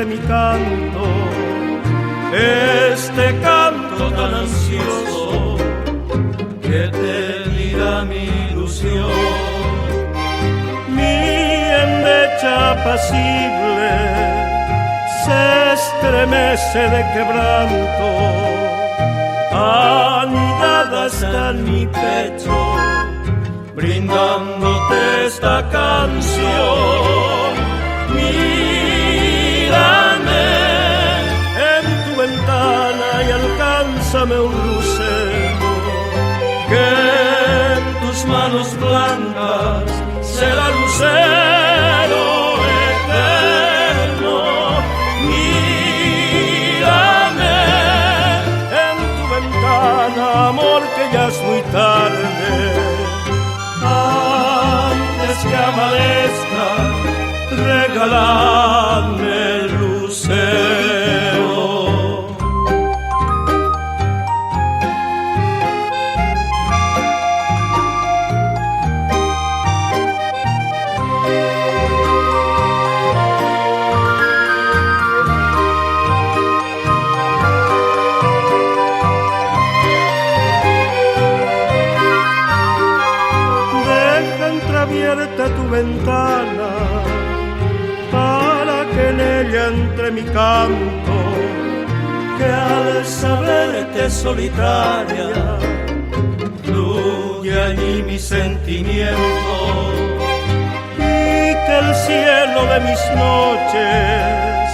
entre mi canto, este canto tan ansioso que te dirá mi ilusión. Mi endecha apacible se estremece de quebranto, anidada está en mi pecho, brindándote esta canción. Mírame en tu ventana y alcánzame un lucero, que en tus manos blancas será lucero eterno. Mírame en tu ventana, amor, que ya es muy tarde. Antes que amanezca, regaladme el lucero. Deja entreabierta tu ventana para que en ella entre mi canto, que al saberte solitaria fluye allí mi sentimiento, y que el cielo de mis noches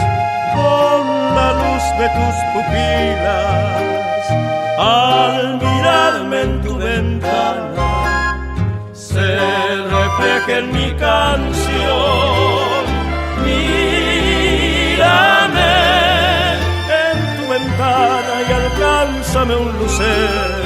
con la luz de tus pupilas, al mirarme en tu ventana, se refleja en mi canción. Mírame en tu ventana y alcánzame un lucero,